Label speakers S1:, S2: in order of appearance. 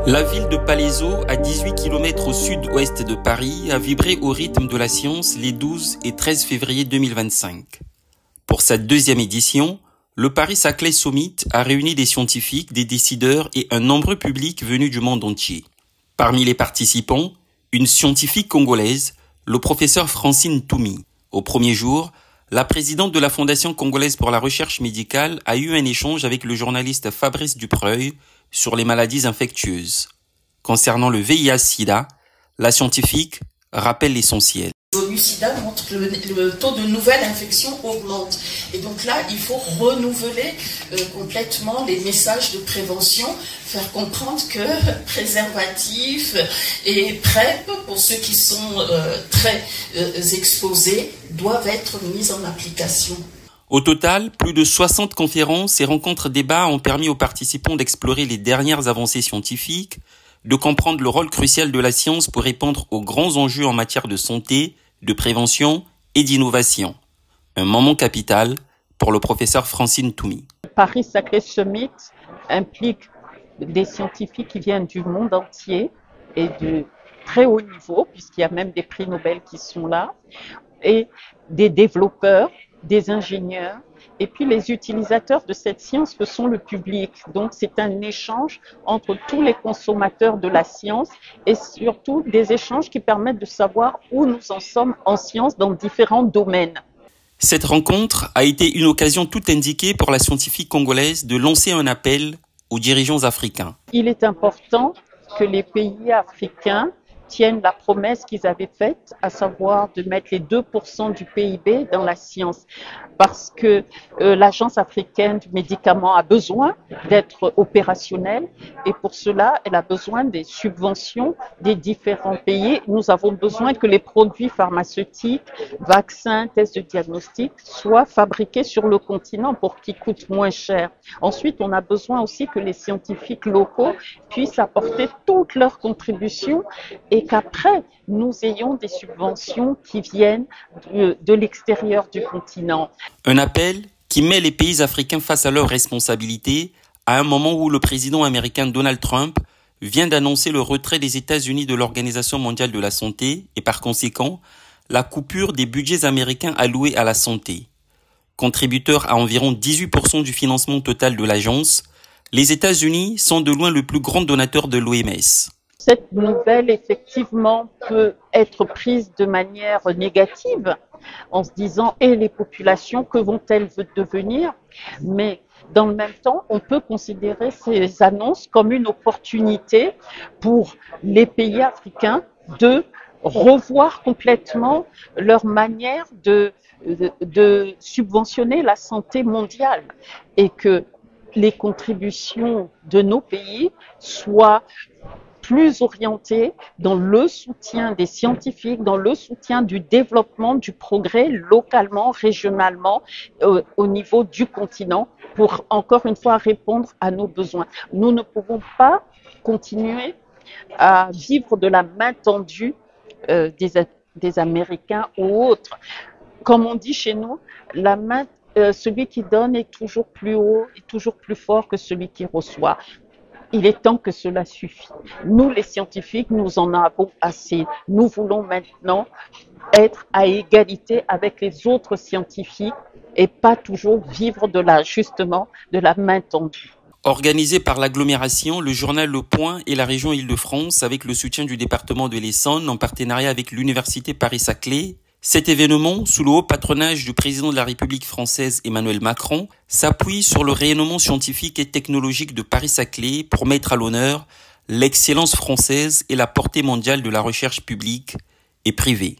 S1: La ville de Palaiseau, à 18 km au sud-ouest de Paris, a vibré au rythme de la science les 12 et 13 février 2025. Pour cette deuxième édition, le Paris-Saclay Summit a réuni des scientifiques, des décideurs et un nombreux public venu du monde entier. Parmi les participants, une scientifique congolaise, le professeur Francine Toumi. Au premier jour, la présidente de la Fondation congolaise pour la recherche médicale a eu un échange avec le journaliste Fabrice Dupreuil sur les maladies infectieuses. Concernant le VIH-Sida, la scientifique rappelle l'essentiel.
S2: Le sida montre que le taux de nouvelles infections augmente. Et donc là, il faut renouveler complètement les messages de prévention, faire comprendre que préservatifs et PrEP, pour ceux qui sont très exposés, doivent être mis en application.
S1: Au total, plus de 60 conférences et rencontres débats ont permis aux participants d'explorer les dernières avancées scientifiques, de comprendre le rôle crucial de la science pour répondre aux grands enjeux en matière de santé, de prévention et d'innovation. Un moment capital pour le professeur Francine Toumi.
S3: Paris-Saclay Summit implique des scientifiques qui viennent du monde entier et de très haut niveau, puisqu'il y a même des prix Nobel qui sont là, et des développeurs, des ingénieurs, et puis les utilisateurs de cette science que sont le public. Donc c'est un échange entre tous les consommateurs de la science et surtout des échanges qui permettent de savoir où nous en sommes en science dans différents domaines.
S1: Cette rencontre a été une occasion tout indiquée pour la scientifique congolaise de lancer un appel aux dirigeants africains.
S3: Il est important que les pays africains tiennent la promesse qu'ils avaient faite, à savoir de mettre les 2% du PIB dans la science. Parce que l'Agence africaine du médicament a besoin d'être opérationnelle et pour cela, elle a besoin des subventions des différents pays. Nous avons besoin que les produits pharmaceutiques, vaccins, tests de diagnostic soient fabriqués sur le continent pour qu'ils coûtent moins cher. Ensuite, on a besoin aussi que les scientifiques locaux puissent apporter toutes leurs contributions et qu'après, nous ayons des subventions qui viennent de l'extérieur du continent.
S1: Un appel qui met les pays africains face à leurs responsabilités à un moment où le président américain Donald Trump vient d'annoncer le retrait des États-Unis de l'Organisation mondiale de la santé et par conséquent, la coupure des budgets américains alloués à la santé. Contributeur à environ 18% du financement total de l'agence, les États-Unis sont de loin le plus grand donateur de l'OMS.
S3: Cette nouvelle, effectivement, peut être prise de manière négative en se disant « et les populations, que vont-elles devenir ?» Mais dans le même temps, on peut considérer ces annonces comme une opportunité pour les pays africains de revoir complètement leur manière de subventionner la santé mondiale et que les contributions de nos pays soient plus orienté dans le soutien des scientifiques, dans le soutien du développement, du progrès localement, régionalement, au niveau du continent, pour encore une fois répondre à nos besoins. Nous ne pouvons pas continuer à vivre de la main tendue des Américains ou autres. Comme on dit chez nous, la main, celui qui donne est toujours plus haut et toujours plus fort que celui qui reçoit. Il est temps que cela suffise. Nous, les scientifiques, nous en avons assez. Nous voulons maintenant être à égalité avec les autres scientifiques et pas toujours vivre justement de la main tendue.
S1: Organisé par l'agglomération, le journal Le Point et la région Île-de-France avec le soutien du département de l'Essonne en partenariat avec l'université Paris-Saclay, cet événement, sous le haut patronage du président de la République française Emmanuel Macron, s'appuie sur le rayonnement scientifique et technologique de Paris-Saclay pour mettre à l'honneur l'excellence française et la portée mondiale de la recherche publique et privée.